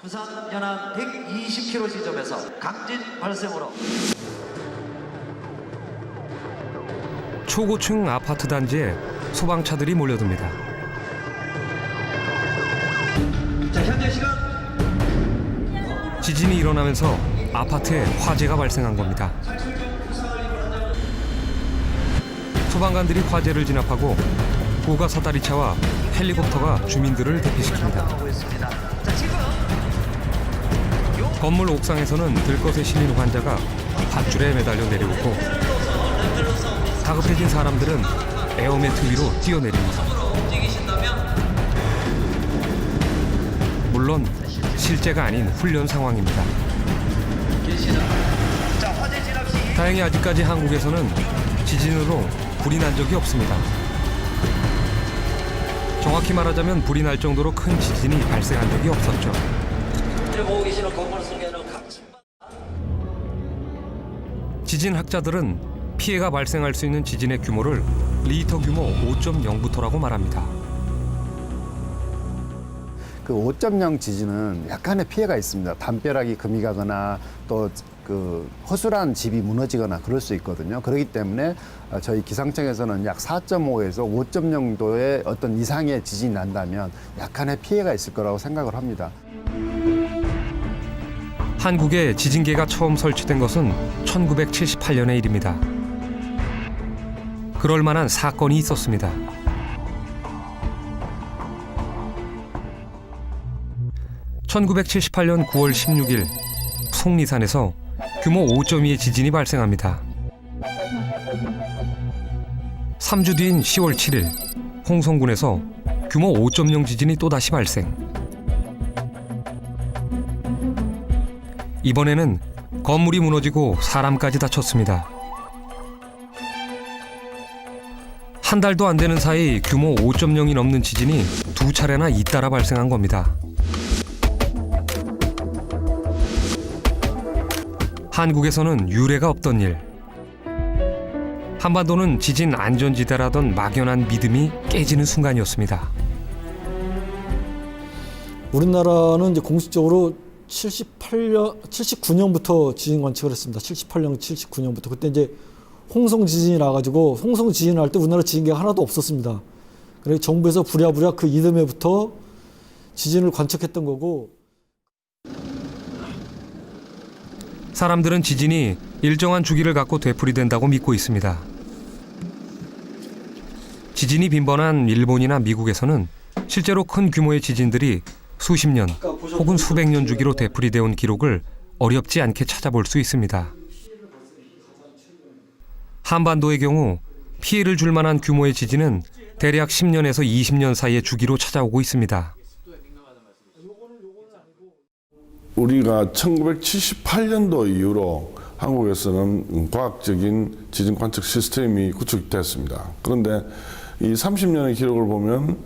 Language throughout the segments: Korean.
부산 연안 120km 지점에서 강진 발생으로 초고층 아파트 단지에 소방차들이 몰려듭니다. 자, 현재 시간 지진이 일어나면서 아파트에 화재가 발생한 겁니다. 소방관들이 화재를 진압하고 고가 사다리차와 헬리콥터가 주민들을 대피시킵니다. 하고 있습니다. 자, 지금 건물 옥상에서는 들것에 실린 환자가 밧줄에 매달려 내려오고 다급해진 사람들은 에어매트 위로 뛰어내립니다. 물론 실제가 아닌 훈련 상황입니다. 자, 화재 진압 시 다행히 아직까지 한국에서는 지진으로 불이 난 적이 없습니다. 정확히 말하자면 불이 날 정도로 큰 지진이 발생한 적이 없었죠. 보고 계시는 건물 속에는 각 지진학자들은 피해가 발생할 수 있는 지진의 규모를 리히터 규모 5.0부터라고 말합니다. 그 5.0 지진은 약간의 피해가 있습니다. 담벼락이 금이 가거나 또 그 허술한 집이 무너지거나 그럴 수 있거든요. 그렇기 때문에 저희 기상청에서는 약 4.5에서 5점 정도의 어떤 이상의 지진이 난다면 약간의 피해가 있을 거라고 생각을 합니다. 한국에 지진계가 처음 설치된 것은 1978년의 일입니다. 그럴 만한 사건이 있었습니다. 1978년 9월 16일 속리산에서 규모 5.2의 지진이 발생합니다. 3주 뒤인 10월 7일 홍성군에서 규모 5.0 지진이 또다시 발생. 이번에는 건물이 무너지고 사람까지 다쳤습니다. 한 달도 안 되는 사이 규모 5.0이 넘는 지진이 두 차례나 잇따라 발생한 겁니다. 한국에서는 유례가 없던 일. 한반도는 지진 안전지대라던 막연한 믿음이 깨지는 순간이었습니다. 우리나라는 이제 공식적으로 79년부터 지진 관측을 했습니다. 78년, 79년부터. 그때 이제 홍성 지진이 나가지고 홍성 지진을 할 때 우리나라 지진계가 하나도 없었습니다. 그래서 정부에서 부랴부랴 그 이듬해부터 지진을 관측했던 거고. 사람들은 지진이 일정한 주기를 갖고 되풀이된다고 믿고 있습니다. 지진이 빈번한 일본이나 미국에서는 실제로 큰 규모의 지진들이 수십 년 혹은 수백 년 주기로 되풀이되어 온 기록을 어렵지 않게 찾아볼 수 있습니다. 한반도의 경우 피해를 줄 만한 규모의 지진은 대략 10년에서 20년 사이의 주기로 찾아오고 있습니다. 우리가 1978년도 이후로 한국에서는 과학적인 지진 관측 시스템이 구축됐습니다. 그런데 이 30년의 기록을 보면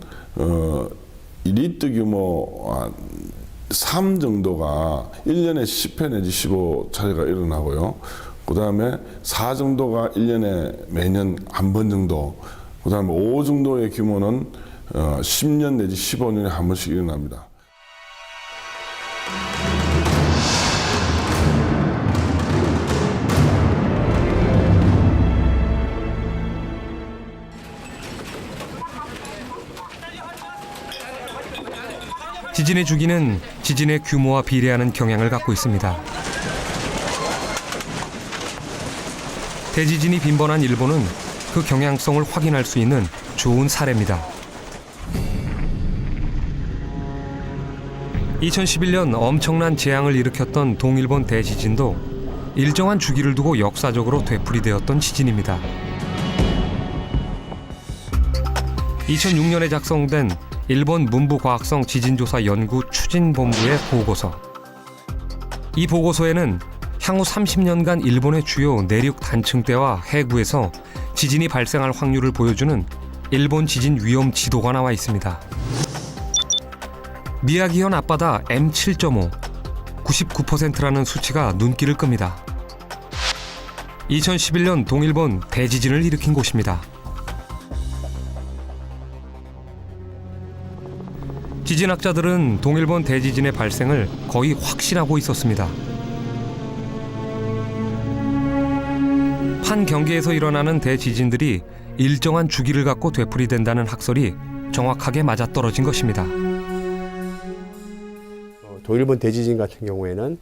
리히터 규모 3 정도가 1년에 10회 내지 15차례가 일어나고요. 그 다음에 4 정도가 1년에 매년 한 번 정도, 그 다음에 5 정도의 규모는 10년 내지 15년에 한 번씩 일어납니다. 지진의 주기는 지진의 규모와 비례하는 경향을 갖고 있습니다. 대지진이 빈번한 일본은 그 경향성을 확인할 수 있는 좋은 사례입니다. 2011년 엄청난 재앙을 일으켰던 동일본 대지진도 일정한 주기를 두고 역사적으로 되풀이되었던 지진입니다. 2006년에 작성된 일본 문부과학성 지진조사 연구 추진본부의 보고서. 이 보고서에는 향후 30년간 일본의 주요 내륙 단층대와 해구에서 지진이 발생할 확률을 보여주는 일본 지진 위험 지도가 나와 있습니다. 미야기현 앞바다 M7.5, 99%라는 수치가 눈길을 끕니다. 2011년 동일본 대지진을 일으킨 곳입니다. 지진학자들은 동일본 대지진의 발생을 거의 확신하고 있었습니다. 한 경계에서 일어나는 대지진들이 일정한 주기를 갖고 되풀이된다는 학설이 정확하게 맞아떨어진 것입니다. 동일본 대지진 같은 경우에는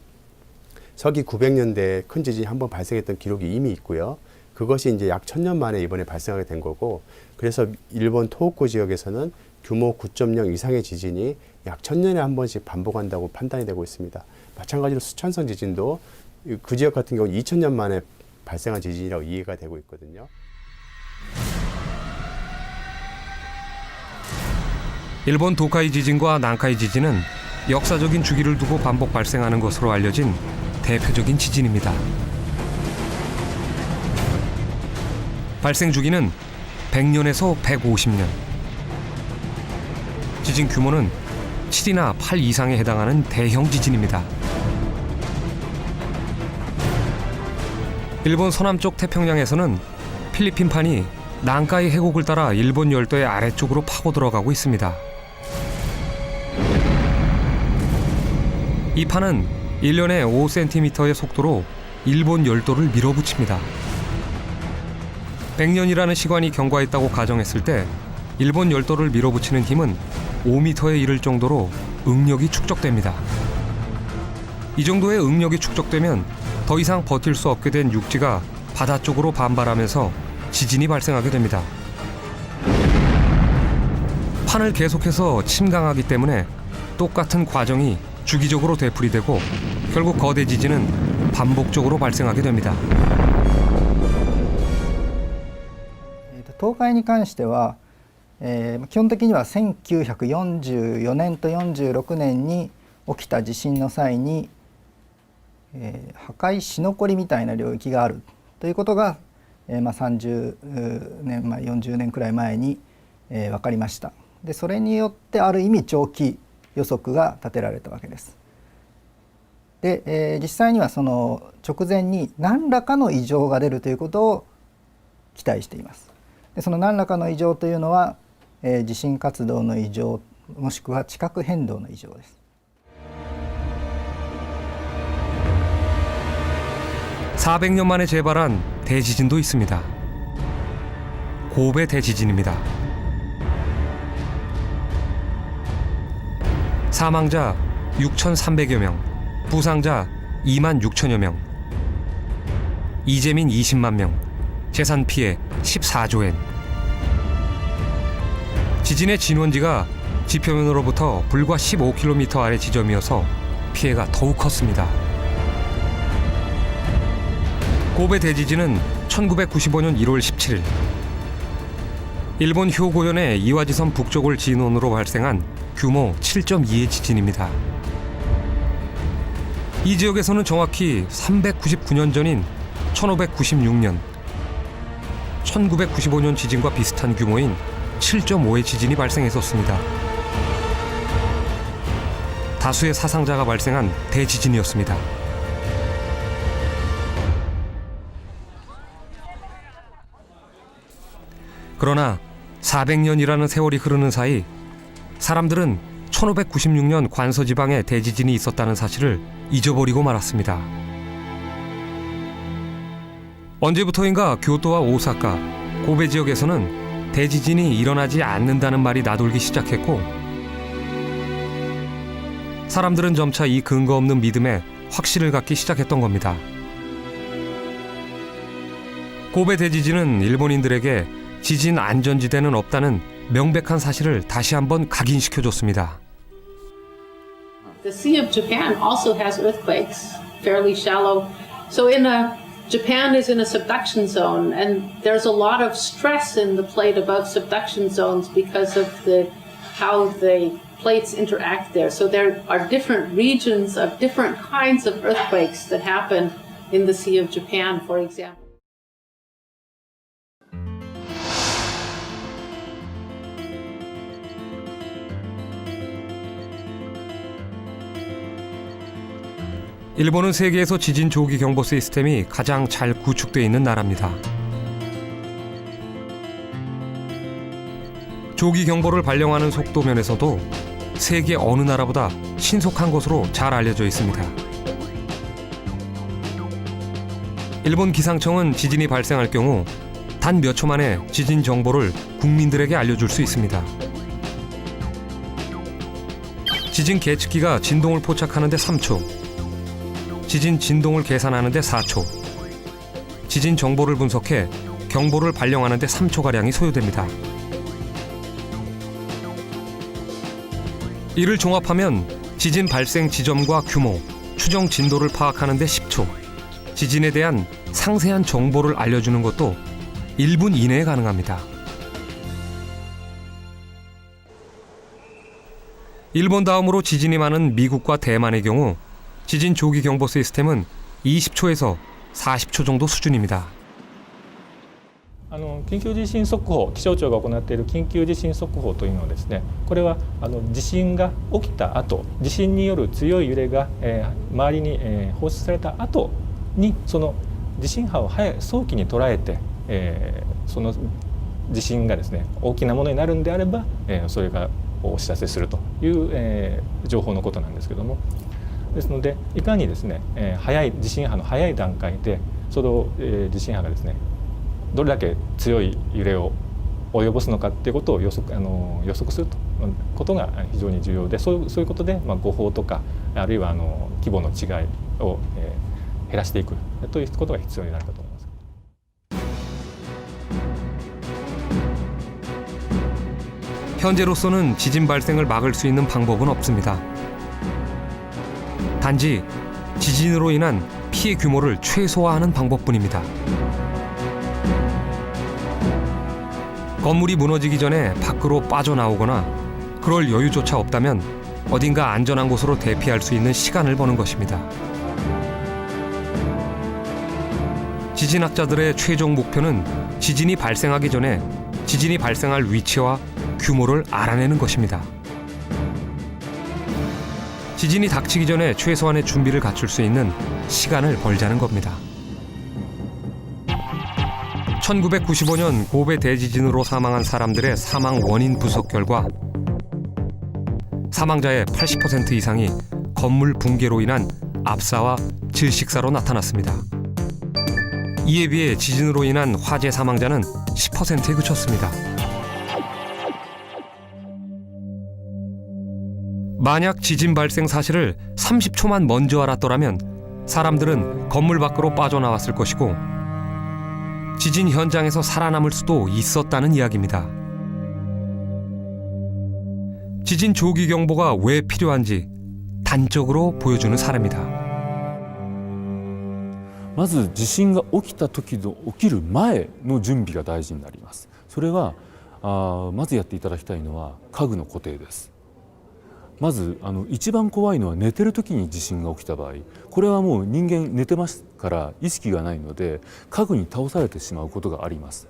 서기 900년대에 큰 지진이 한번 발생했던 기록이 이미 있고요. 그것이 이제 약 1000년 만에 이번에 발생하게 된 거고, 그래서 일본 토호쿠 지역에서는 규모 9.0 이상의 지진이 약 1000년에 한 번씩 반복한다고 판단이 되고 있습니다. 마찬가지로 수천성 지진도 그 지역 같은 경우는 2000년 만에 발생한 지진이라고 이해가 되고 있거든요. 일본 도카이 지진과 난카이 지진은 역사적인 주기를 두고 반복 발생하는 것으로 알려진 대표적인 지진입니다. 발생 주기는 100년에서 150년. 지진 규모는 7이나 8 이상에 해당하는 대형 지진입니다. 일본 서남쪽 태평양에서는 필리핀판이 난카이 해곡을 따라 일본 열도의 아래쪽으로 파고 들어가고 있습니다. 이 판은 1년에 5cm의 속도로 일본 열도를 밀어붙입니다. 100년이라는 시간이 경과했다고 가정했을 때 일본 열도를 밀어붙이는 힘은 5m에 이를 정도로 응력이 축적됩니다. 이 정도의 응력이 축적되면 더 이상 버틸 수 없게 된 육지가 바다 쪽으로 반발하면서 지진이 발생하게 됩니다. 판을 계속해서 침강하기 때문에 똑같은 과정이 주기적으로 되풀이되고 결국 거대 지진은 반복적으로 발생하게 됩니다. 東海に関しては、基本的には1944年と46年に起きた地震の際に、破壊し残りみたいな領域があるということが、30年前40年くらい前に、分かりました。でそれによってある意味長期予測が立てられたわけです。で、実際にはその直前に何らかの異常が出るということを期待しています。でその何らかの異常というのは、地震活動の異常もしくは地殻変動の異常です。400년 만에 재발한 대지진도 있습니다. 고베 대지진입니다. 사망자 6,300여 명, 부상자 2만 6천여 명, 이재민 20만 명, 재산 피해 14조 엔. 지진의 진원지가 지표면으로부터 불과 15km 아래 지점이어서 피해가 더욱 컸습니다. 고베 대지진은 1995년 1월 17일 일본 효고현의 이와지섬 북쪽을 진원으로 발생한 규모 7.2의 지진입니다. 이 지역에서는 정확히 399년 전인 1596년 1995년 지진과 비슷한 규모인 7.5의 지진이 발생했었습니다. 다수의 사상자가 발생한 대지진이었습니다. 그러나 400년이라는 세월이 흐르는 사이 사람들은 1596년 관서지방에 대지진이 있었다는 사실을 잊어버리고 말았습니다. 언제부터인가 교토와 오사카, 고베 지역에서는 대지진이 일어나지 않는다는 말이 나돌기 시작했고 사람들은 점차 이 근거 없는 믿음에 확신을 갖기 시작했던 겁니다. 고베 대지진은 일본인들에게 지진 안전지대는 없다는 명백한 사실을 다시 한번 각인시켜줬습니다. The Sea of Japan also has earthquakes, fairly shallow. So Japan is in a subduction zone, and there's a lot of stress in the plate above subduction zones because of how the plates interact there. So there are different regions of different kinds of earthquakes that happen in the Sea of Japan, for example. 일본은 세계에서 지진 조기 경보 시스템이 가장 잘 구축되어 있는 나라입니다. 조기 경보를 발령하는 속도 면에서도 세계 어느 나라보다 신속한 것으로 잘 알려져 있습니다. 일본 기상청은 지진이 발생할 경우 단 몇 초 만에 지진 정보를 국민들에게 알려줄 수 있습니다. 지진 계측기가 진동을 포착하는 데 3초, 지진 진동을 계산하는 데 4초, 지진 정보를 분석해 경보를 발령하는 데 3초가량이 소요됩니다. 이를 종합하면 지진 발생 지점과 규모, 추정 진도를 파악하는 데 10초, 지진에 대한 상세한 정보를 알려주는 것도 1분 이내에 가능합니다. 일본 다음으로 지진이 많은 미국과 대만의 경우 지진 조기 경보 시스템은 20초에서 40초 정도 수준입니다. 緊急地震速報、気象庁が行っている緊急地震速報というのはですね、これは地震が起きた後、地震による強い揺れが、周りに、放出された後にその地震波を早期に捉えて、その地震がですね大きなものになるんであれば、それがお知らせするという、情報のことなんですけども、ですのでいかにですね、地震波の早い段階でその、地震波がですねどれだけ強い揺れを及ぼすのかということを予測することが非常に重要で、そういうことで、誤報とかあるいは規模の違いを、減らしていくということが必要になるかと思います。 현재로서는 지진 발생을 막을 수 있는 방법은 없습니다. 단지 지진으로 인한 피해 규모를 최소화하는 방법뿐입니다. 건물이 무너지기 전에 밖으로 빠져나오거나 그럴 여유조차 없다면 어딘가 안전한 곳으로 대피할 수 있는 시간을 버는 것입니다. 지진학자들의 최종 목표는 지진이 발생하기 전에 지진이 발생할 위치와 규모를 알아내는 것입니다. 지진이 닥치기 전에 최소한의 준비를 갖출 수 있는 시간을 벌자는 겁니다. 1995년 고베 대지진으로 사망한 사람들의 사망 원인 분석 결과 사망자의 80% 이상이 건물 붕괴로 인한 압사와 질식사로 나타났습니다. 이에 비해 지진으로 인한 화재 사망자는 10%에 그쳤습니다. 만약 지진 발생 사실을 30초만 먼저 알았더라면 사람들은 건물 밖으로 빠져나왔을 것이고 지진 현장에서 살아남을 수도 있었다는 이야기입니다. 지진 조기 경보가 왜 필요한지 단적으로 보여주는 사례입니다. まず地震が起きた時の起きる前の準備が大事になります。それはまずやっていただきたいのは家具の固定です。まず一番怖いのは寝てる時に地震が起きた場合、これはもう人間寝てますから意識がないので家具に倒されてしまうことがあります。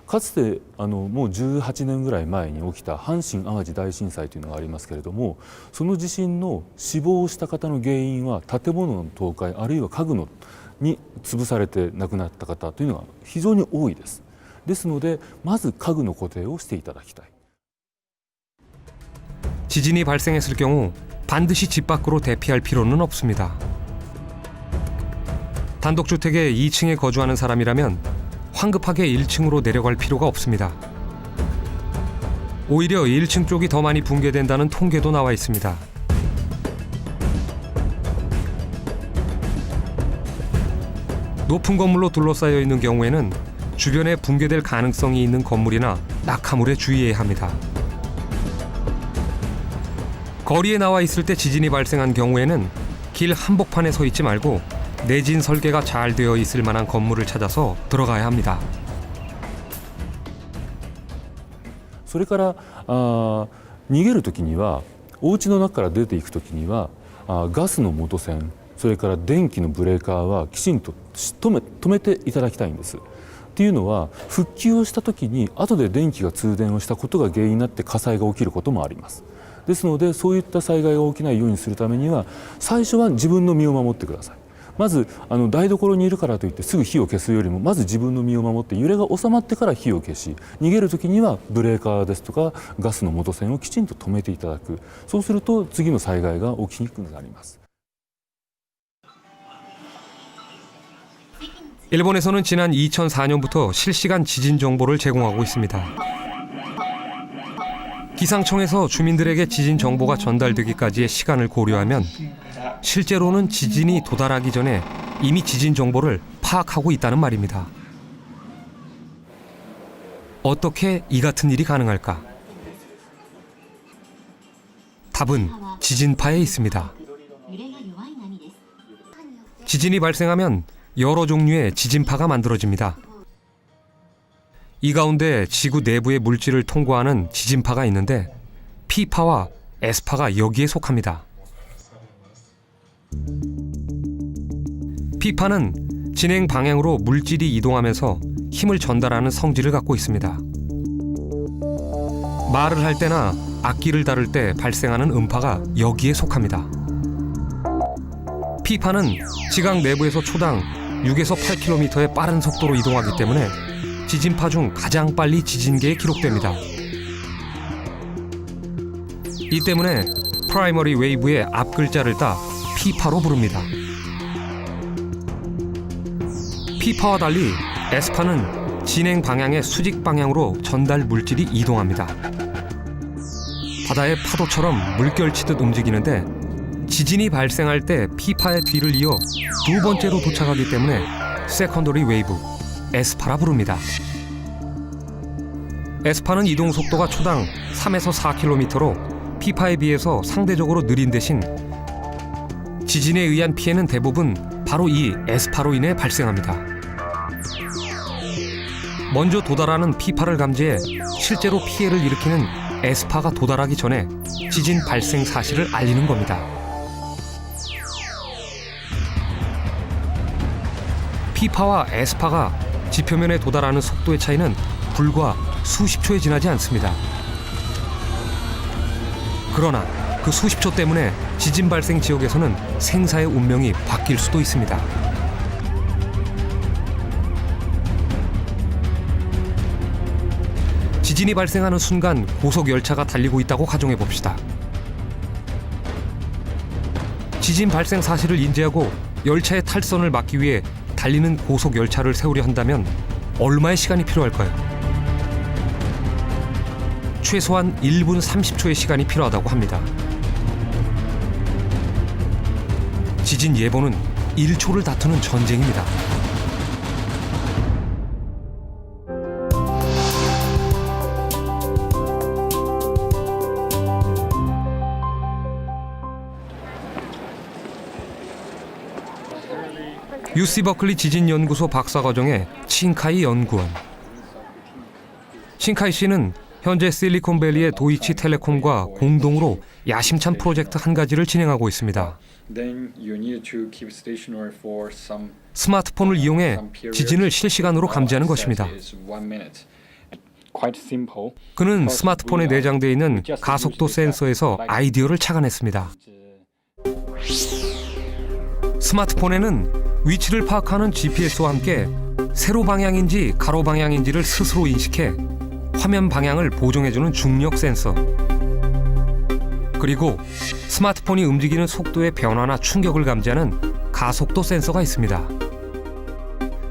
かつてもう18年ぐらい前に起きた阪神・淡路大震災というのがありますけれども、その地震の死亡した方の原因は建物の倒壊あるいは家具に潰されて亡くなった方というのが非常に多いです。ですのでまず家具の固定をしていただきたい。 지진이 발생했을 경우 반드시 집 밖으로 대피할 필요는 없습니다. 단독주택의 2층에 거주하는 사람이라면 황급하게 1층으로 내려갈 필요가 없습니다. 오히려 1층 쪽이 더 많이 붕괴된다는 통계도 나와 있습니다. 높은 건물로 둘러싸여 있는 경우에는 주변에 붕괴될 가능성이 있는 건물이나 낙하물에 주의해야 합니다. 거리에 나와 있을 때 지진이 발생한 경우에는 길 한복판에 서 있지 말고 내진 설계가 잘 되어 있을 만한 건물을 찾아서 들어가야 합니다. それから逃げる時にはお家の中から出ていく時にはガスの元栓、それから電気のブレーカーはきちんと止めていただきたいんです。っていうのは復旧をした時に後で電気が通電をしたことが原因になって火災が起きることもあります。ですのでそういった災害が起きないようにするためには最初は自分の身を守ってください。まず台所にいるからといってすぐ火を消すよりもまず自分の身を守って揺れが収まってから火を消し、逃げる時にはブレーカーですとかガスの元栓をきちんと止めていただく。そうすると次の災害が起きにくくなります。 일본에서는 지난 2004년부터 실시간 지진 정보를 제공하고 있습니다. 기상청에서 주민들에게 지진 정보가 전달되기까지의 시간을 고려하면 실제로는 지진이 도달하기 전에 이미 지진 정보를 파악하고 있다는 말입니다. 어떻게 이 같은 일이 가능할까? 답은 지진파에 있습니다. 지진이 발생하면 여러 종류의 지진파가 만들어집니다. 이 가운데 지구 내부의 물질을 통과하는 지진파가 있는데 P파와 S파가 여기에 속합니다. P파는 진행 방향으로 물질이 이동하면서 힘을 전달하는 성질을 갖고 있습니다. 말을 할 때나 악기를 다룰 때 발생하는 음파가 여기에 속합니다. P파는 지각 내부에서 초당 6에서 8km의 빠른 속도로 이동하기 때문에 지진파 중 가장 빨리 지진계에 기록됩니다. 이 때문에 프라이머리 웨이브의 앞 글자를 따 P파로 부릅니다. P파와 달리 S파는 진행 방향의 수직 방향으로 전달 물질이 이동합니다. 바다의 파도처럼 물결치듯 움직이는데 지진이 발생할 때 P파의 뒤를 이어 두 번째로 도착하기 때문에 세컨더리 웨이브, S파라 부릅니다. S파는 이동 속도가 초당 3에서 4km로 P파에 비해서 상대적으로 느린 대신 지진에 의한 피해는 대부분 바로 이 S파로 인해 발생합니다. 먼저 도달하는 P파를 감지해 실제로 피해를 일으키는 S파가 도달하기 전에 지진 발생 사실을 알리는 겁니다. P파와 S파가 지표면에 도달하는 속도의 차이는 불과 수십 초에 지나지 않습니다. 그러나 그 수십 초 때문에 지진 발생 지역에서는 생사의 운명이 바뀔 수도 있습니다. 지진이 발생하는 순간 고속 열차가 달리고 있다고 가정해 봅시다. 지진 발생 사실을 인지하고 열차의 탈선을 막기 위해 달리는 고속 열차를 세우려 한다면 얼마의 시간이 필요할까요? 최소한 1분 30초의 시간이 필요하다고 합니다. 지진 예보는 1초를 다투는 전쟁입니다. UC 버클리 지진연구소 박사과정의 칭카이 연구원. 칭카이 씨는 현재 실리콘밸리의 도이치 텔레콤과 공동으로 야심찬 프로젝트 한 가지를 진행하고 있습니다. 스마트폰을 이용해 지진을 실시간으로 감지하는 것입니다. 그는 스마트폰에 내장되어 있는 가속도 센서에서 아이디어를 착안했습니다. 스마트폰에는 위치를 파악하는 GPS와 함께 세로 방향인지 가로 방향인지를 스스로 인식해 화면 방향을 보정해주는 중력 센서, 그리고 스마트폰이 움직이는 속도의 변화나 충격을 감지하는 가속도 센서가 있습니다.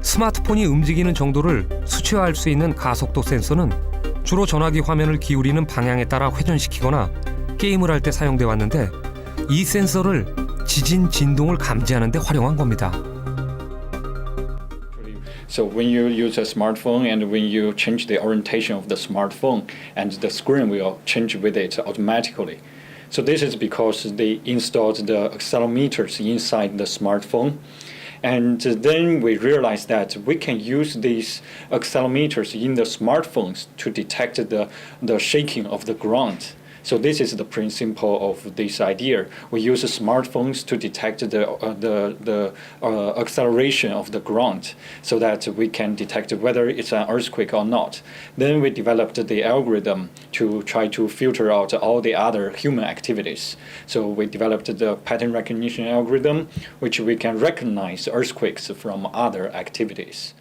스마트폰이 움직이는 정도를 수치화할 수 있는 가속도 센서는 주로 전화기 화면을 기울이는 방향에 따라 회전시키거나 게임을 할 때 사용돼 왔는데 이 센서를 지진 진동을 감지하는 데 활용한 겁니다. So when you use a smartphone and when you change the orientation of the smartphone and the screen will change with it automatically. So this is because they installed the accelerometers inside the smartphone. And then we realized that we can use these accelerometers in the smartphones to detect the shaking of the ground. So this is the principle of this idea. We use smartphones to detect the acceleration of the ground, so that we can detect whether it's an earthquake or not. Then we developed the algorithm to try to filter out all the other human activities. So we developed the pattern recognition algorithm, which we can recognize earthquakes from other activities.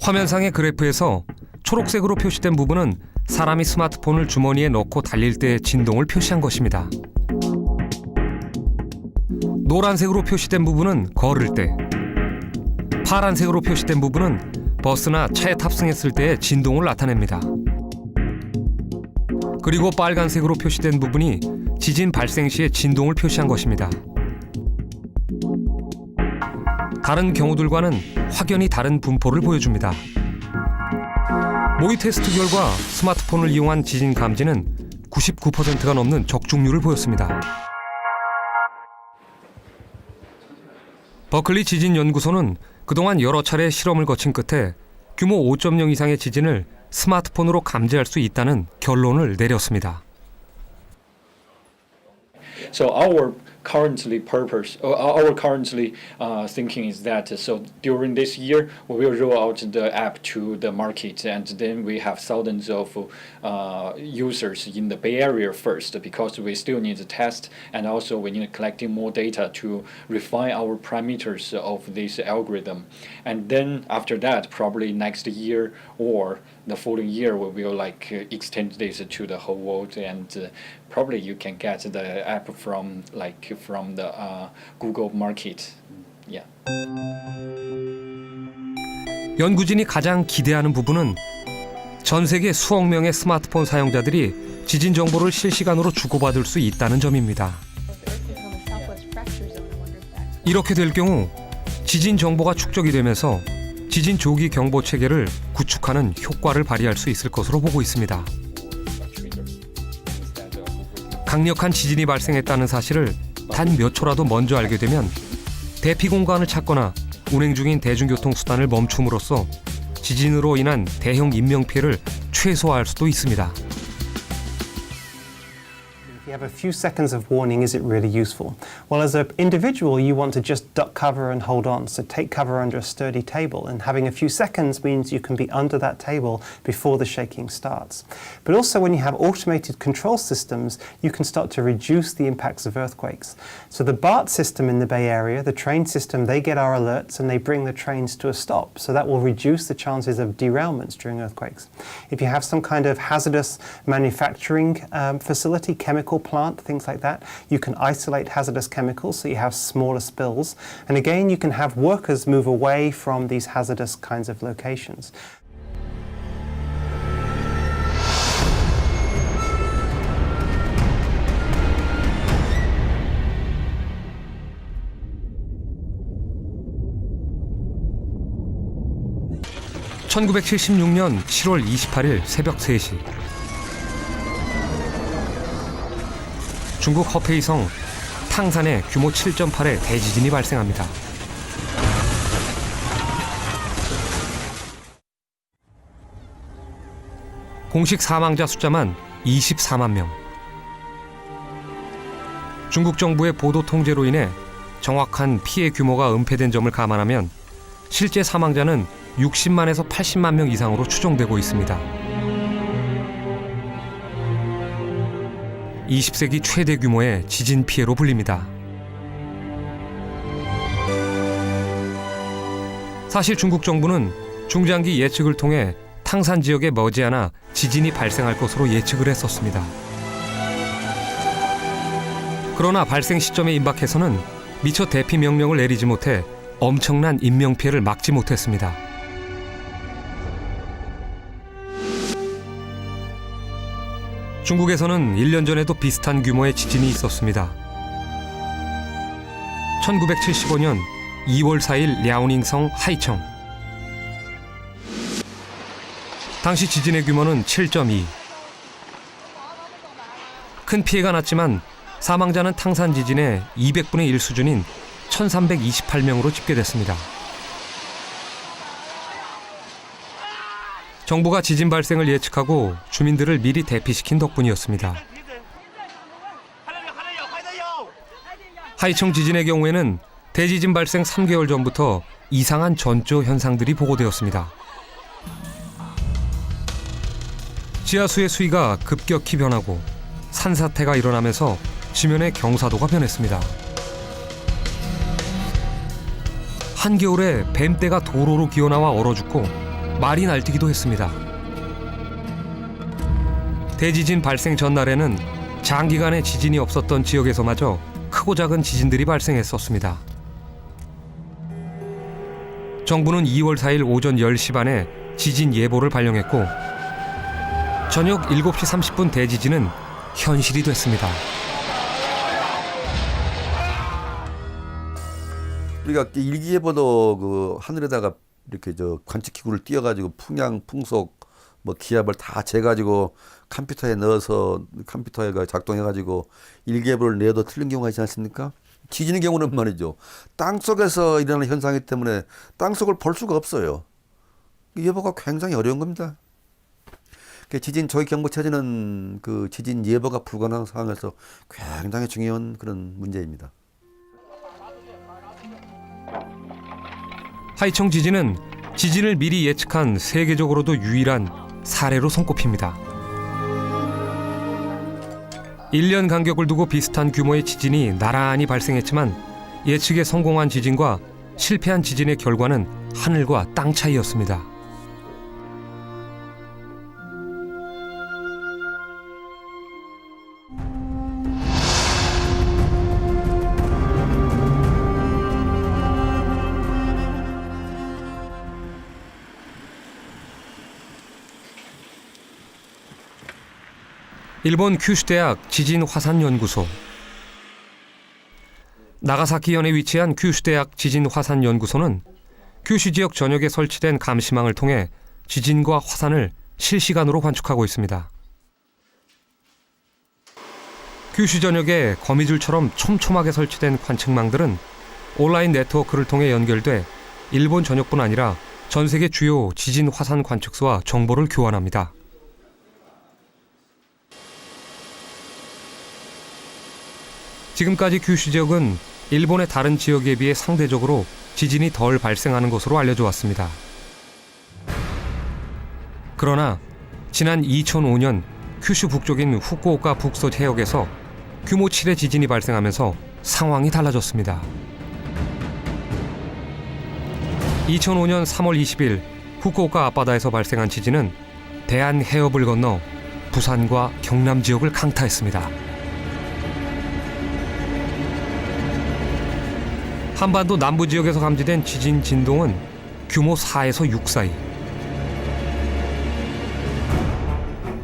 화면상의 그래프에서 초록색으로 표시된 부분은 사람이 스마트폰을 주머니에 넣고 달릴 때의 진동을 표시한 것입니다. 노란색으로 표시된 부분은 걸을 때, 파란색으로 표시된 부분은 버스나 차에 탑승했을 때의 진동을 나타냅니다. 그리고 빨간색으로 표시된 부분이 지진 발생 시의 진동을 표시한 것입니다. 다른 경우들과는 확연히 다른 분포를 보여줍니다. 모의 테스트 결과 스마트폰을 이용한 지진 감지는 99%가 넘는 적중률을 보였습니다. 버클리 지진연구소는 그동안 여러 차례 실험을 거친 끝에 규모 5.0 이상의 지진을 스마트폰으로 감지할 수 있다는 결론을 내렸습니다. So our currently thinking is that so during this year we will roll out the app to the market, and then we have thousands of users in the Bay Area first, because we still need to test, and also we need collecting more data to refine our parameters of this algorithm. And then after that, probably next year or the following year, we will extend this to the whole world, and probably you can get the app from the Google Market. Yeah. 연구진이 가장 기대하는 부분은 전 세계 수억 명의 스마트폰 사용자들이 지진 정보를 실시간으로 주고받을 수 있다는 점입니다. 이렇게 될 경우 지진 정보가 축적이 되면서 지진 조기 경보 체계를 구축하는 효과를 발휘할 수 있을 것으로 보고 있습니다. 강력한 지진이 발생했다는 사실을 단 몇 초라도 먼저 알게 되면 대피 공간을 찾거나 운행 중인 대중교통 수단을 멈춤으로써 지진으로 인한 대형 인명피해를 최소화할 수도 있습니다. If you have a few seconds of warning, is it really useful? Well, as an individual, you want to just duck cover and hold on. So take cover under a sturdy table, and having a few seconds means you can be under that table before the shaking starts. But also when you have automated control systems, you can start to reduce the impacts of earthquakes. So the BART system in the Bay Area, the train system, they get our alerts and they bring the trains to a stop. So that will reduce the chances of derailments during earthquakes. If you have some kind of hazardous manufacturing facility, chemical plant, things like that, you can isolate hazardous chemicals so you have smaller spills. And again, you can have workers move away from these hazardous kinds of locations. (1976년 7월 28일) 새벽 3시 중국 허페이성 탕산에 규모 7.8의 대지진이 발생합니다. 공식 사망자 숫자만 24만 명. 중국 정부의 보도 통제로 인해 정확한 피해 규모가 은폐된 점을 감안하면 실제 사망자는 60만에서 80만 명 이상으로 추정되고 있습니다. 20세기 최대 규모의 지진 피해로 불립니다. 사실 중국 정부는 중장기 예측을 통해 탕산 지역에 머지않아 지진이 발생할 것으로 예측을 했었습니다. 그러나 발생 시점에 임박해서는 미처 대피 명령을 내리지 못해 엄청난 인명피해를 막지 못했습니다. 중국에서는 1년 전에도 비슷한 규모의 지진이 있었습니다. 1975년 2월 4일 랴오닝성 하이청. 당시 지진의 규모는 7.2. 큰 피해가 났지만 사망자는 탕산 지진의 200분의 1 수준인 1328명으로 집계됐습니다. 정부가 지진 발생을 예측하고 주민들을 미리 대피시킨 덕분이었습니다. 하이청 지진의 경우에는 대지진 발생 3개월 전부터 이상한 전조 현상들이 보고되었습니다. 지하수의 수위가 급격히 변하고 산사태가 일어나면서 지면의 경사도가 변했습니다. 한겨울에 뱀떼가 도로로 기어나와 얼어 죽고 말이 날뛰기도 했습니다. 대지진 발생 전날에는 장기간의 지진이 없었던 지역에서마저 크고 작은 지진들이 발생했었습니다. 정부는 2월 4일 오전 10시 반에 지진 예보를 발령했고 저녁 7시 30분 대지진은 현실이 됐습니다. 우리가 일기예보도 그 하늘에다가 이렇게 저 관측기구를 띄워가지고 풍향, 풍속, 뭐 기압을 다 재가지고 컴퓨터에 넣어서 컴퓨터가 작동해가지고 일기예보를 내도 틀린 경우가 있지 않습니까? 지진의 경우는 말이죠. 땅 속에서 일어나는 현상이기 때문에 땅 속을 볼 수가 없어요. 예보가 굉장히 어려운 겁니다. 지진 조기 경보 체제는 그 지진 예보가 불가능한 상황에서 굉장히 중요한 그런 문제입니다. 하이청 지진은 지진을 미리 예측한 세계적으로도 유일한 사례로 손꼽힙니다. 1년 간격을 두고 비슷한 규모의 지진이 나란히 발생했지만 예측에 성공한 지진과 실패한 지진의 결과는 하늘과 땅 차이였습니다. 일본 큐슈대학 지진화산연구소. 나가사키현에 위치한 큐슈대학 지진화산연구소는 큐슈 지역 전역에 설치된 감시망을 통해 지진과 화산을 실시간으로 관측하고 있습니다. 큐슈 전역에 거미줄처럼 촘촘하게 설치된 관측망들은 온라인 네트워크를 통해 연결돼 일본 전역뿐 아니라 전 세계 주요 지진 화산 관측소와 정보를 교환합니다. 지금까지 큐슈 지역은 일본의 다른 지역에 비해 상대적으로 지진이 덜 발생하는 것으로 알려져 왔습니다. 그러나 지난 2005년 큐슈 북쪽인 후쿠오카 북서 해역에서 규모 7의 지진이 발생하면서 상황이 달라졌습니다. 2005년 3월 20일 후쿠오카 앞바다에서 발생한 지진은 대한 해협을 건너 부산과 경남 지역을 강타했습니다. 한반도 남부 지역에서 감지된 지진 진동은 규모 4에서 6 사이.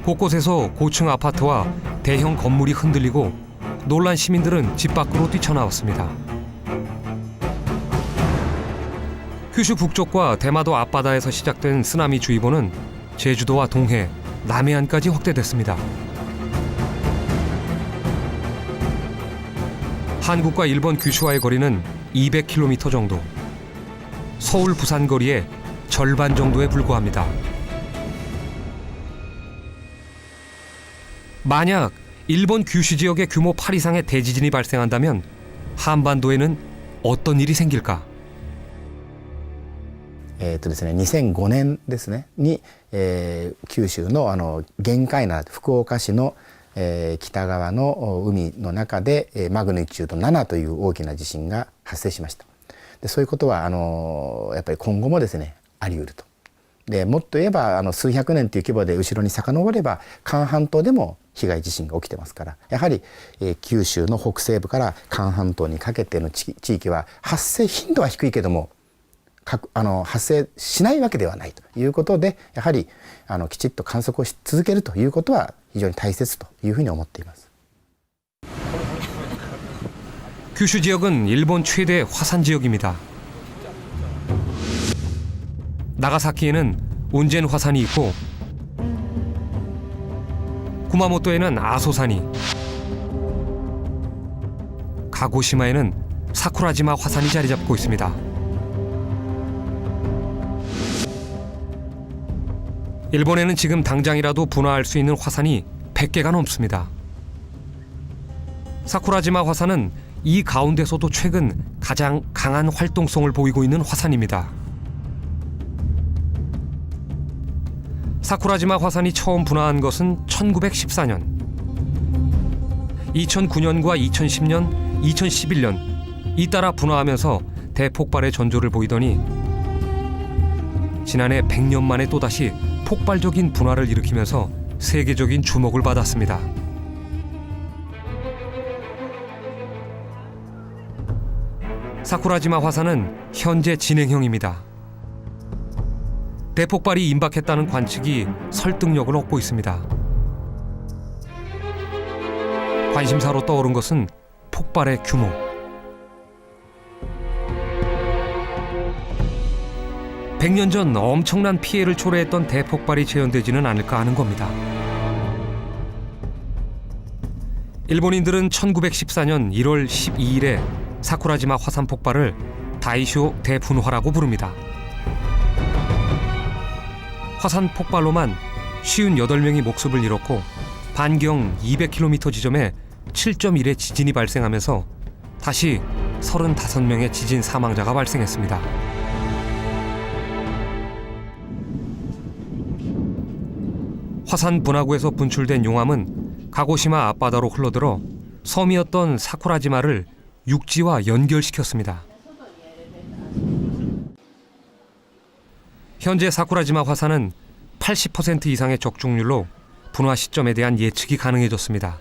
곳곳에서 고층 아파트와 대형 건물이 흔들리고 놀란 시민들은 집 밖으로 뛰쳐나왔습니다. 큐슈 북쪽과 대마도 앞바다에서 시작된 쓰나미 주의보는 제주도와 동해, 남해안까지 확대됐습니다. 한국과 일본 큐슈와의 거리는 200km 정도. 서울 부산 거리의 절반 정도에 불과합니다. 만약 일본 규슈 지역의 규모 8 이상의 대지진이 발생한다면 한반도에는 어떤 일이 생길까? ですね、2005年ですねに、九州の玄界灘福岡市の、北側の海の中で、マグニチュード7という大きな地震が発生しました。でそういうことはやっぱり今後もですねあり得ると。でもっと言えば数百年という規模で後ろに遡れば韓半島でも被害地震が起きてますから、やはり、九州の北西部から韓半島にかけての地域は発生頻度は低いけども発生しないわけではないということで、やはりきちっと観測をし続けるということは非常に大切というふうに思っています。 규슈 지역은 일본 최대 화산 지역입니다. 나가사키에는 온젠 화산이 있고 구마모토에는 아소산이, 가고시마에는 사쿠라지마 화산이 자리 잡고 있습니다. 일본에는 지금 당장이라도 분화할 수 있는 화산이 100개가 넘습니다. 사쿠라지마 화산은 이 가운데서도 최근 가장 강한 활동성을 보이고 있는 화산입니다. 사쿠라지마 화산이 처음 분화한 것은 1914년. 2009년과 2010년, 2011년 잇따라 분화하면서 대폭발의 전조를 보이더니 지난해 100년 만에 또다시 폭발적인 분화를 일으키면서 세계적인 주목을 받았습니다. 사쿠라지마 화산은 현재 진행형입니다. 대폭발이 임박했다는 관측이 설득력을 얻고 있습니다. 관심사로 떠오른 것은 폭발의 규모. (100년) 전 엄청난 피해를 초래했던 대폭발이 재현되지는 않을까 하는 겁니다. 일본인들은 1914년 1월 12일에 사쿠라지마 화산 폭발을 다이쇼 대분화라고 부릅니다. 화산 폭발로만 58명이 목숨을 잃었고 반경 200km 지점에 7.1의 지진이 발생하면서 다시 35명의 지진 사망자가 발생했습니다. 화산 분화구에서 분출된 용암은 가고시마 앞바다로 흘러들어 섬이었던 사쿠라지마를 육지와 연결시켰습니다. 현재 사쿠라지마 화산은 80% 이상의 적중률로 분화 시점에 대한 예측이 가능해졌습니다.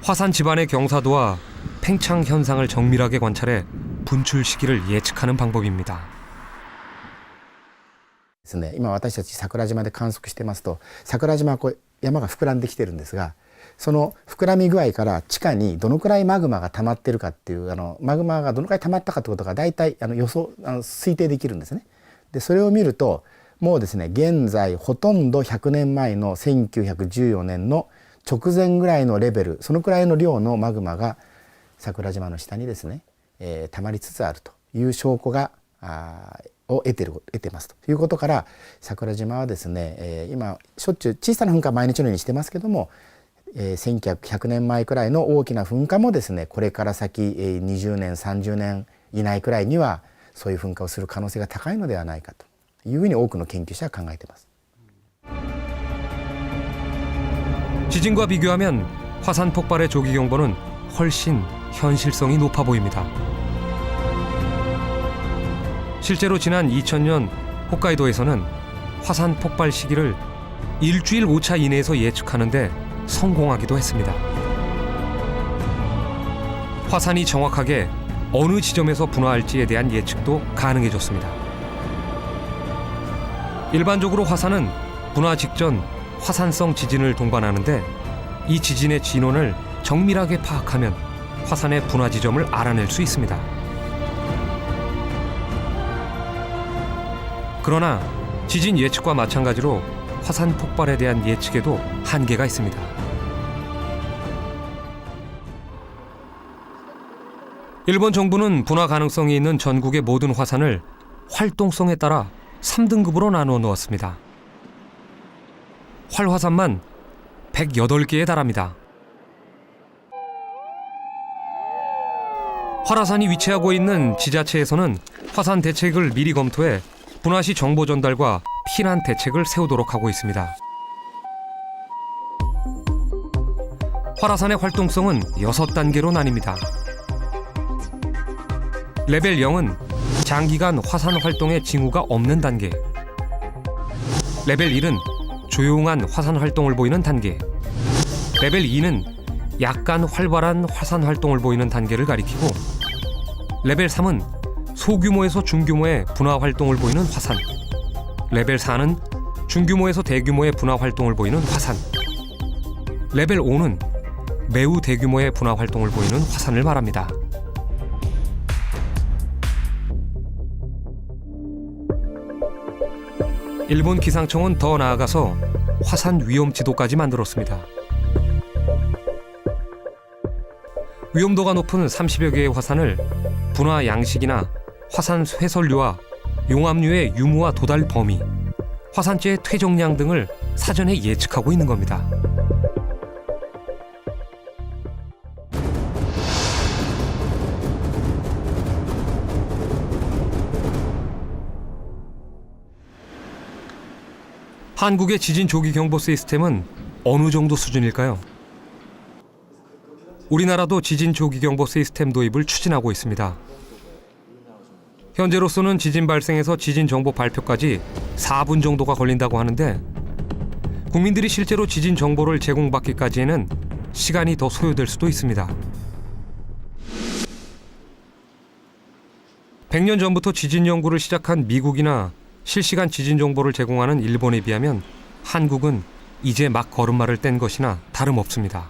화산 집안의 경사도와 팽창 현상을 정밀하게 관찰해 분출 시기를 예측하는 방법입니다. ですね、今私たち桜島で観測してますと、桜島はこう山が膨らんできてるんですが、その膨らみ具合から地下にどのくらいマグマが溜まってるかっていうマグマがどのくらい溜まったかってことが大体推定できるんですね。でそれを見るともうですね、現在ほとんど100年前の1914年の直前ぐらいのレベル、そのくらいの量のマグマが桜島の下にですね、溜まりつつあるという証拠がを得てますということから、桜島はですね、今しょっちゅう小さな噴火毎日のようにしてますけども、1900年前くらいの大きな噴火もですね、これから先20年30年以内くらいにはそういう噴火をする可能性が高いのではないかというふうに多くの研究者は考えています。 지진과 비교하면 화산 폭발의 조기 경보는 훨씬 현실성이 높아 보입니다. 실제로 지난 2000년 홋카이도에서는 화산 폭발 시기를 일주일 오차 이내에서 예측하는데 성공하기도 했습니다. 화산이 정확하게 어느 지점에서 분화할지에 대한 예측도 가능해졌습니다. 일반적으로 화산은 분화 직전 화산성 지진을 동반하는데 이 지진의 진원을 정밀하게 파악하면 화산의 분화 지점을 알아낼 수 있습니다. 그러나 지진 예측과 마찬가지로 화산 폭발에 대한 예측에도 한계가 있습니다. 일본 정부는 분화 가능성이 있는 전국의 모든 화산을 활동성에 따라 3등급으로 나누어 놓았습니다. 활화산만 108개에 달합니다. 활화산이 위치하고 있는 지자체에서는 화산 대책을 미리 검토해 분화 시 정보 전달과 피난 대책을 세우도록 하고 있습니다. 활화산의 활동성은 6단계로 나뉩니다. 레벨 0은 장기간 화산 활동에 징후가 없는 단계. 레벨 1은 조용한 화산 활동을 보이는 단계. 레벨 2는 약간 활발한 화산 활동을 보이는 단계를 가리키고, 레벨 3은 소규모에서 중규모의 분화 활동을 보이는 화산. 레벨 4는 중규모에서 대규모의 분화 활동을 보이는 화산. 레벨 5는 매우 대규모의 분화 활동을 보이는 화산을 말합니다. 일본 기상청은 더 나아가서 화산 위험 지도까지 만들었습니다. 위험도가 높은 30여 개의 화산을 분화 양식이나 화산 쇄설류와 용암류의 유무와 도달 범위, 화산재의 퇴적량 등을 사전에 예측하고 있는 겁니다. 한국의 지진 조기 경보 시스템은 어느 정도 수준일까요? 우리나라도 지진 조기 경보 시스템 도입을 추진하고 있습니다. 현재로서는 지진 발생에서 지진 정보 발표까지 4분 정도가 걸린다고 하는데 국민들이 실제로 지진 정보를 제공받기까지에는 시간이 더 소요될 수도 있습니다. 100년 전부터 지진 연구를 시작한 미국이나 실시간 지진 정보를 제공하는 일본에 비하면 한국은 이제 막 걸음마를 뗀 것이나 다름없습니다.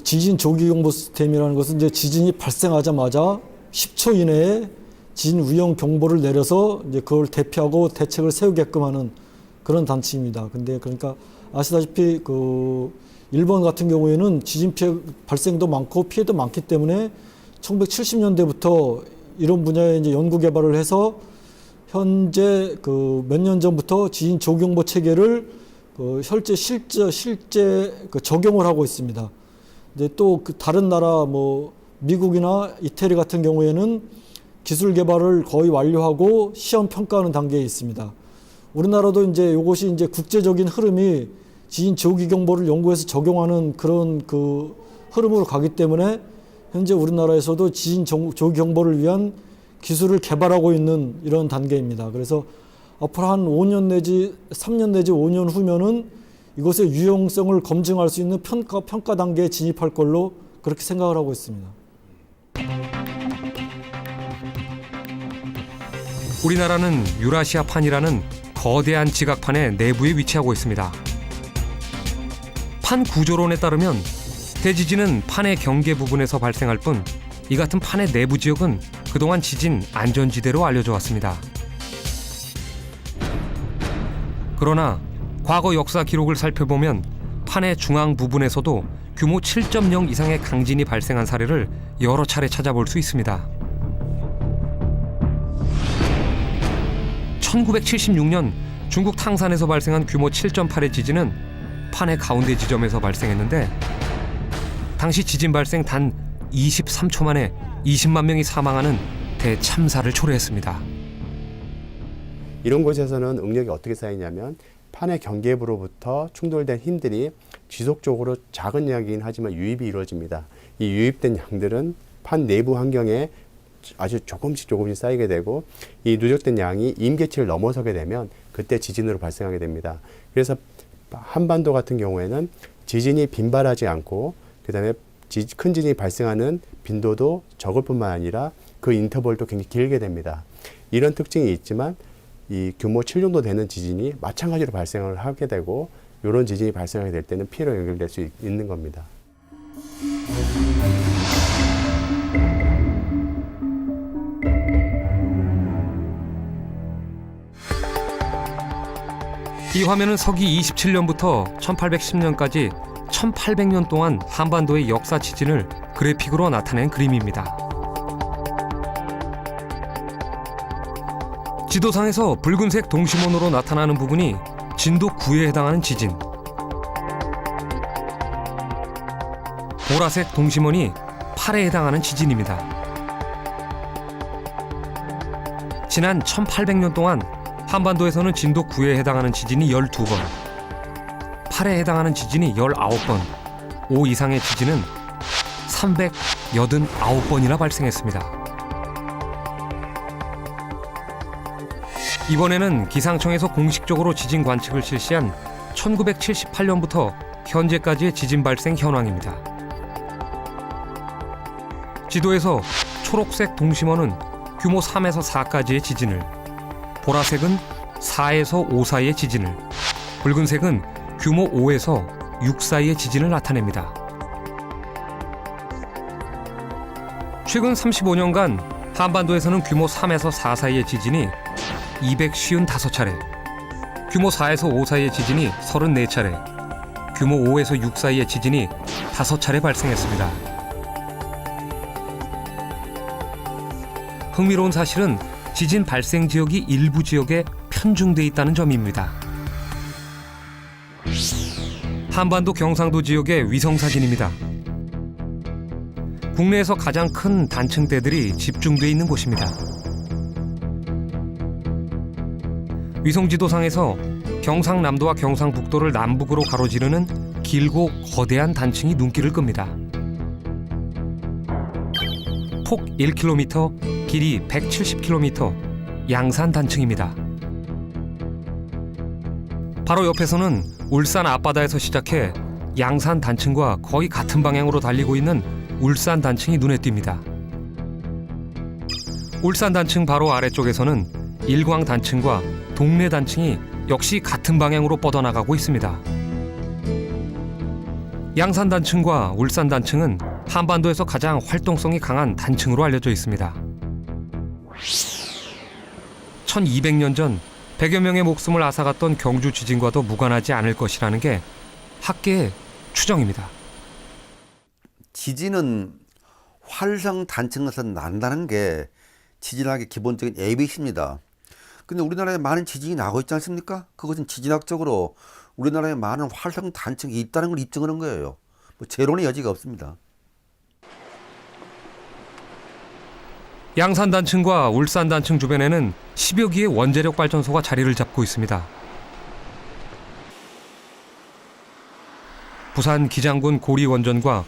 지진 조기 경보 시스템이라는 것은 이제 지진이 발생하자마자 10초 이내에 지진 위험 경보를 내려서 이제 그걸 대피하고 대책을 세우게끔 하는 그런 단체입니다. 근데 그러니까 아시다시피 그 일본 같은 경우에는 지진 피해 발생도 많고 피해도 많기 때문에 1970년대부터 이런 분야에 이제 연구 개발을 해서 현재 그 몇 년 전부터 지진 조기 경보 체계를 실제 적용을 하고 있습니다. 근데 또 그 다른 나라 뭐 미국이나 이태리 같은 경우에는 기술 개발을 거의 완료하고 시험 평가하는 단계에 있습니다. 우리나라도 이제 이것이 이제 국제적인 흐름이 지진 조기 경보를 연구해서 적용하는 그런 그 흐름으로 가기 때문에 현재 우리나라에서도 지진 조기 경보를 위한 기술을 개발하고 있는 이런 단계입니다. 그래서 앞으로 한 5년 내지 3년 내지 5년 후면은 이것의 유용성을 검증할 수 있는 평가 단계에 진입할 걸로 그렇게 생각을 하고 있습니다. 우리나라는 유라시아판이라는 거대한 지각판의 내부에 위치하고 있습니다. 판 구조론에 따르면 대지진은 판의 경계 부분에서 발생할 뿐 이 같은 판의 내부 지역은 그동안 지진 안전지대로 알려져 왔습니다. 그러나 과거 역사 기록을 살펴보면 판의 중앙 부분에서도 규모 7.0 이상의 강진이 발생한 사례를 여러 차례 찾아볼 수 있습니다. 1976년 중국 탕산에서 발생한 규모 7.8의 지진은 판의 가운데 지점에서 발생했는데 당시 지진 발생 단 23초 만에 20만 명이 사망하는 대참사를 초래했습니다. 이런 곳에서는 응력이 어떻게 쌓이냐면 판의 경계부로부터 충돌된 힘들이 지속적으로 작은 양이긴 하지만 유입이 이루어집니다. 이 유입된 양들은 판 내부 환경에 아주 조금씩 쌓이게 되고 이 누적된 양이 임계치를 넘어서게 되면 그때 지진으로 발생하게 됩니다. 그래서 한반도 같은 경우에는 지진이 빈발하지 않고 그다음에 큰 지진이 발생하는 빈도도 적을 뿐만 아니라 그 인터벌도 굉장히 길게 됩니다. 이런 특징이 있지만 이 규모 7 정도 되는 지진이 마찬가지로 발생을 하게 되고 이런 지진이 발생하게 될 때는 피해로 연결될 수 있는 겁니다. 이 화면은 서기 27년부터 1810년까지 1800년 동안 한반도의 역사 지진을 그래픽으로 나타낸 그림입니다. 지도상에서 붉은색 동심원으로 나타나는 부분이 진도 9에 해당하는 지진, 보라색 동심원이 8에 해당하는 지진입니다. 지난 1800년 동안 한반도에서는 진도 9에 해당하는 지진이 12번, 8에 해당하는 지진이 19번, 5 이상의 지진은 389번이나 발생했습니다. 이번에는 기상청에서 공식적으로 지진 관측을 실시한 1978년부터 현재까지의 지진 발생 현황입니다. 지도에서 초록색 동심원은 규모 3에서 4까지의 지진을, 보라색은 4에서 5 사이의 지진을, 붉은색은 규모 5에서 6 사이의 지진을 나타냅니다. 최근 35년간 한반도에서는 규모 3에서 4 사이의 지진이 255차례, 규모 4에서 5 사이의 지진이 34차례, 규모 5에서 6 사이의 지진이 5차례 발생했습니다. 흥미로운 사실은 지진 발생 지역이 일부 지역에 편중돼 있다는 점입니다. 한반도 경상도 지역의 위성사진입니다. 국내에서 가장 큰 단층대들이 집중돼 있는 곳입니다. 위성지도상에서 경상남도와 경상북도를 남북으로 가로지르는 길고 거대한 단층이 눈길을 끕니다. 폭 1km, 길이 170km, 양산 단층입니다. 바로 옆에서는 울산 앞바다에서 시작해 양산 단층과 거의 같은 방향으로 달리고 있는 울산 단층이 눈에 띕니다. 울산 단층 바로 아래쪽에서는 일광 단층과 동래 단층이 역시 같은 방향으로 뻗어나가고 있습니다. 양산 단층과 울산 단층은 한반도에서 가장 활동성이 강한 단층으로 알려져 있습니다. 1200년 전 100여 명의 목숨을 앗아갔던 경주 지진과도 무관하지 않을 것이라는 게 학계의 추정입니다. 지진은 활성 단층에서 난다는 게 지진학의 기본적인 ABC입니다. 근데 우리나라에 많은 지진이 나고 있지 않습니까? 그것은 지진학적으로 우리나라에 많은 활성 단층이 있다는 걸 입증하는 거예요. 뭐 재론의 여지가 없습니다. 양산 단층과 울산 단층 주변에는 10여 기의 원자력 발전소가 자리를 잡고 있습니다. 부산 기장군 고리 원전과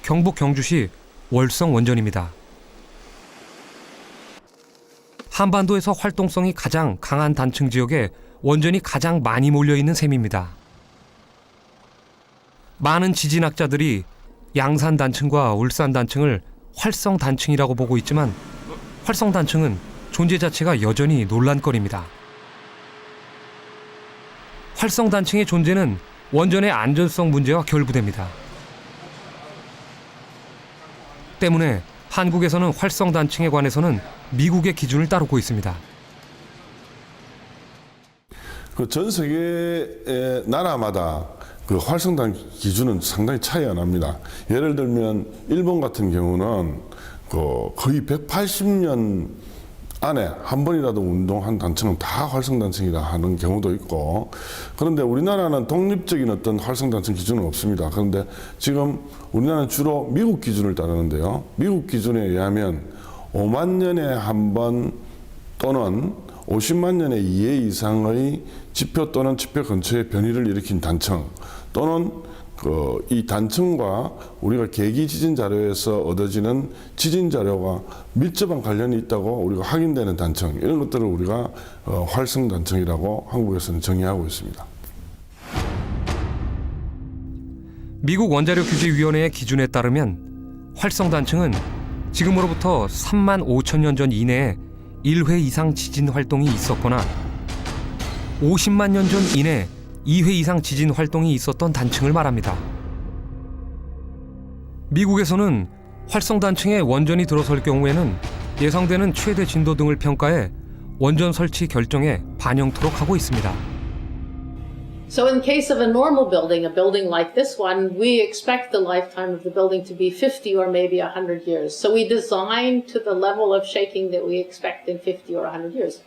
경북 경주시 월성 원전입니다. 한반도에서 활동성이 가장 강한 단층 지역에 원전이 가장 많이 몰려있는 셈입니다. 많은 지진학자들이 양산 단층과 울산 단층을 활성 단층이라고 보고 있지만 활성 단층은 존재 자체가 여전히 논란거리입니다. 활성 단층의 존재는 원전의 안전성 문제와 결부됩니다. 때문에 한국에서는 활성 단층에 관해서는 미국의 기준을 따르고 있습니다. 그 전 세계의 나라마다 그 활성단 기준은 상당히 차이가 납니다. 예를 들면 일본 같은 경우는 그 거의 180년 안에 한 번이라도 운동한 단층은 다 활성단층이라 하는 경우도 있고, 그런데 우리나라는 독립적인 어떤 활성단층 기준은 없습니다. 그런데 지금 우리나라는 주로 미국 기준을 따르는데요. 미국 기준에 의하면 5만 년에 한 번 또는 50만 년에 2회 이상의 지표 또는 지표 근처의 변이를 일으킨 단층, 또는 이 단층과 우리가 계기 지진 자료에서 얻어지는 지진 자료가 밀접한 관련이 있다고 우리가 확인되는 단층, 이런 것들을 우리가 활성 단층이라고 한국에서는 정의하고 있습니다. 미국 원자력 규제위원회의 기준에 따르면 활성 단층은 지금으로부터 3만 5천 년 전 이내에 1회 이상 지진 활동이 있었거나 50만 년 전 이내 2회 이상 지진 활동이 있었던 단층을 말합니다. 미국에서는 활성 단층에 원전이 들어설 경우에는 예상되는 최대 진도 등을 평가해 원전 설치 결정에 반영토록 하고 있습니다. So in case of a normal building, a building like this one, we expect the lifetime of the building to be 50 or maybe 100 years. So we design to the level of shaking that we expect in 50 or 100 years.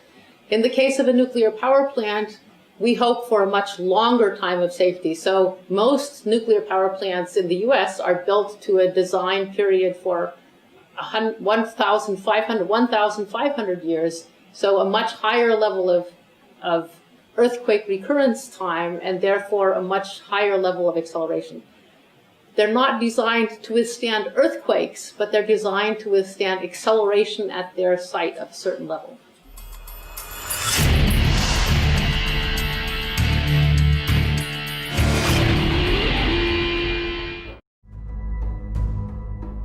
In the case of a nuclear power plant, we hope for a much longer time of safety. So most nuclear power plants in the US are built to a design period for 1,500 years. So a much higher level of earthquake recurrence time and therefore a much higher level of acceleration. They're not designed to withstand earthquakes, but they're designed to withstand acceleration at their site of a certain level.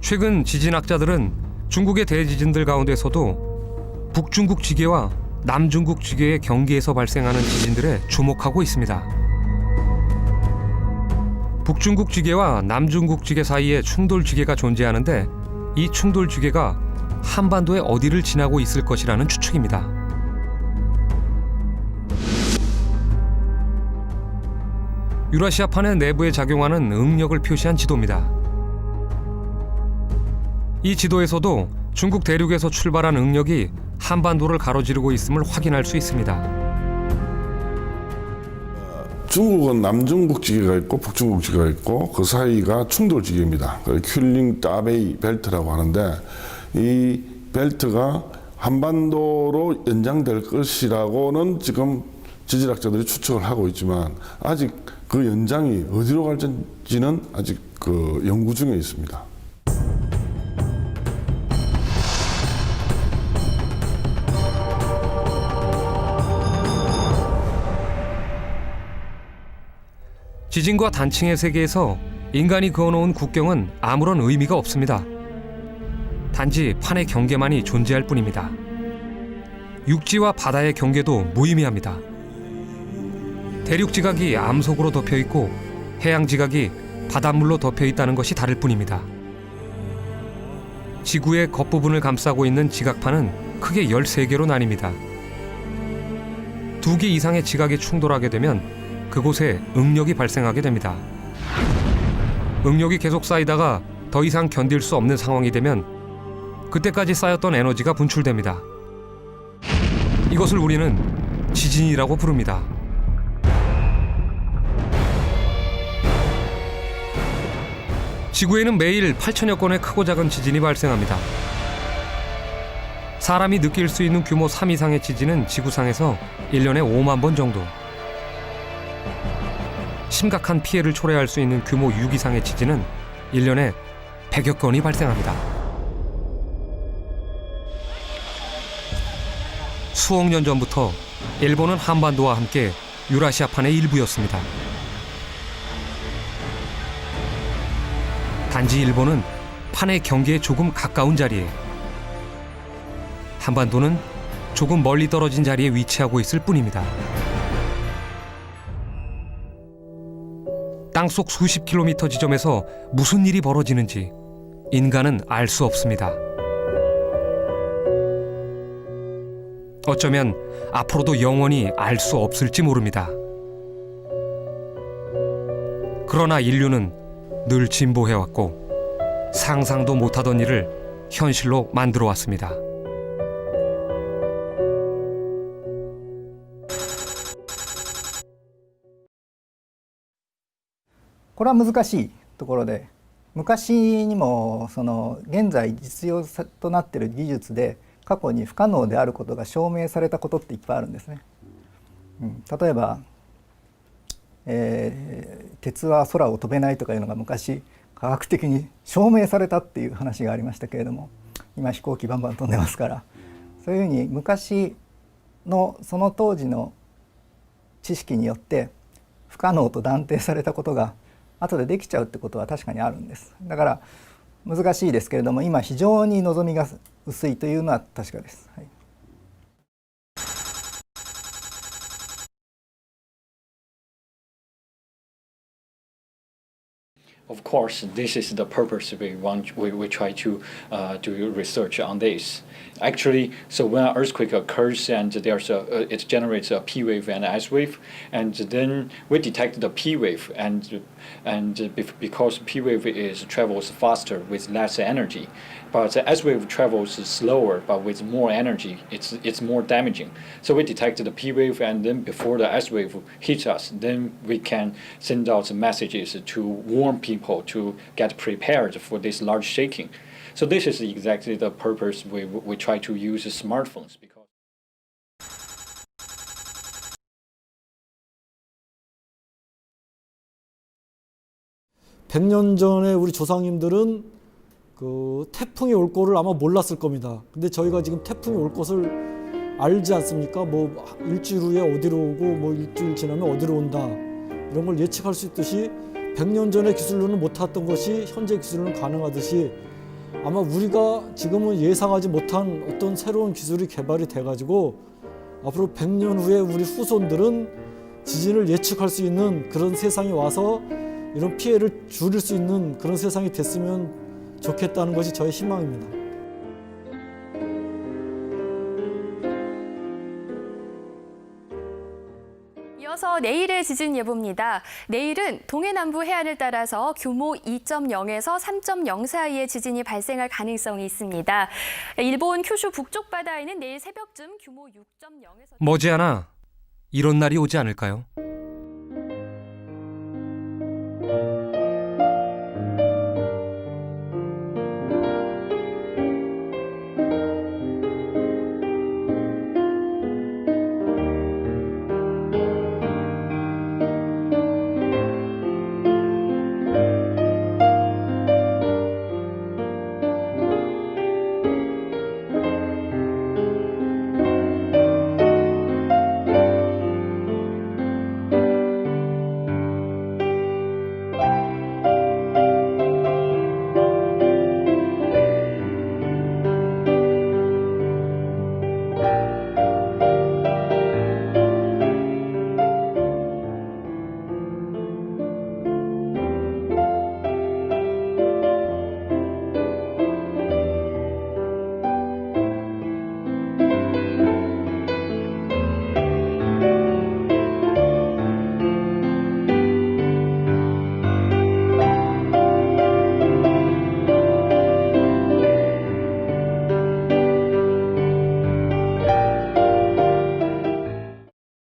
최근 지진학자들은 중국의 대지진들 가운데서도 북중국 지계와 남중국 지계의 경계에서 발생하는 지진들에 주목하고 있습니다. 북중국 지계와 남중국 지계 사이에 충돌 지계가 존재하는데 이 충돌 지계가 한반도의 어디를 지나고 있을 것이라는 추측입니다. 유라시아판의 내부에 작용하는 응력을 표시한 지도입니다. 이 지도에서도 중국 대륙에서 출발한 응력이 한반도를 가로지르고 있음을 확인할 수 있습니다. 중국은 남중국 지계가 있고 북중국 지계가 있고 그 사이가 충돌 지계입니다. 큘링 따베이 벨트라고 하는데 이 벨트가 한반도로 연장될 것이라고는 지금 지질학자들이 추측을 하고 있지만 아직 그 연장이 어디로 갈지는 아직 그 연구 중에 있습니다. 지진과 단층의 세계에서 인간이 그어놓은 국경은 아무런 의미가 없습니다. 단지 판의 경계만이 존재할 뿐입니다. 육지와 바다의 경계도 무의미합니다. 대륙 지각이 암석으로 덮여 있고 해양 지각이 바닷물로 덮여 있다는 것이 다를 뿐입니다. 지구의 겉부분을 감싸고 있는 지각판은 크게 13개로 나뉩니다. 2개 이상의 지각이 충돌하게 되면 그곳에 응력이 발생하게 됩니다. 응력이 계속 쌓이다가 더 이상 견딜 수 없는 상황이 되면 그때까지 쌓였던 에너지가 분출됩니다. 이것을 우리는 지진이라고 부릅니다. 지구에는 매일 8천여 건의 크고 작은 지진이 발생합니다. 사람이 느낄 수 있는 규모 3 이상의 지진은 지구상에서 1년에 5만 번 정도. 심각한 피해를 초래할 수 있는 규모 6 이상의 지진은 1년에 100여 건이 발생합니다. 수억 년 전부터 일본은 한반도와 함께 유라시아판의 일부였습니다. 단지 일본은 판의 경계에 조금 가까운 자리에, 한반도는 조금 멀리 떨어진 자리에 위치하고 있을 뿐입니다. 땅속 수십 킬로미터 지점에서 무슨 일이 벌어지는지 인간은 알 수 없습니다. 어쩌면 앞으로도 영원히 알 수 없을지 모릅니다. 그러나 인류는 늘 진보해왔고 상상도 못하던 일을 현실로 만들어 왔습니다. これは難しいところで、昔にもその現在実用となっている技術で過去に不可能であることが証明されたことっていっぱいあるんですね。例えば、鉄は空を飛べないとかいうのが昔科学的に証明されたっていう話がありましたけれども、今飛行機バンバン飛んでますから、そういうふうに昔のその当時の知識によって不可能と断定されたことが後でできちゃうってことは確かにあるんです。だから難しいですけれども、今非常に望みが薄いというのは確かです。はい。Of course, this is the purpose we try to do research on this. Actually, so when an earthquake occurs and it generates a P wave and S wave, and then we detect the P wave, and because P wave travels faster with less energy, but the S wave travels slower but with more energy. It's more damaging. So we detect the P wave, and then before the S wave hits us, then we can send out messages to warn people to get prepared for this large shaking. So this is exactly the purpose we try to use smartphones. Because (100년) 전에 우리 조상님들은 그 태풍이 올 거를 아마 몰랐을 겁니다. 근데 저희가 지금 태풍이 올 것을 알지 않습니까? 뭐 일주일 후에 어디로 오고 뭐 일주일 지나면 어디로 온다, 이런 걸 예측할 수 있듯이 100년 전의 기술로는 못했던 것이 현재 기술로는 가능하듯이, 아마 우리가 지금은 예상하지 못한 어떤 새로운 기술이 개발이 돼가지고 앞으로 100년 후에 우리 후손들은 지진을 예측할 수 있는 그런 세상이 와서 이런 피해를 줄일 수 있는 그런 세상이 됐으면 좋겠다는 것이 저의 희망입니다. 이어서 이어서 내일의 지진 예보입니다. 내일은 동해남부 해안을 따라서 규모 2.0에서 3.0 사이의 지진이 발생할 가능성이 있습니다. 일본 큐슈 북쪽 바다에는 내일 새벽쯤 규모 6.0에서 머지않아 이런 날이 오지 않을까요?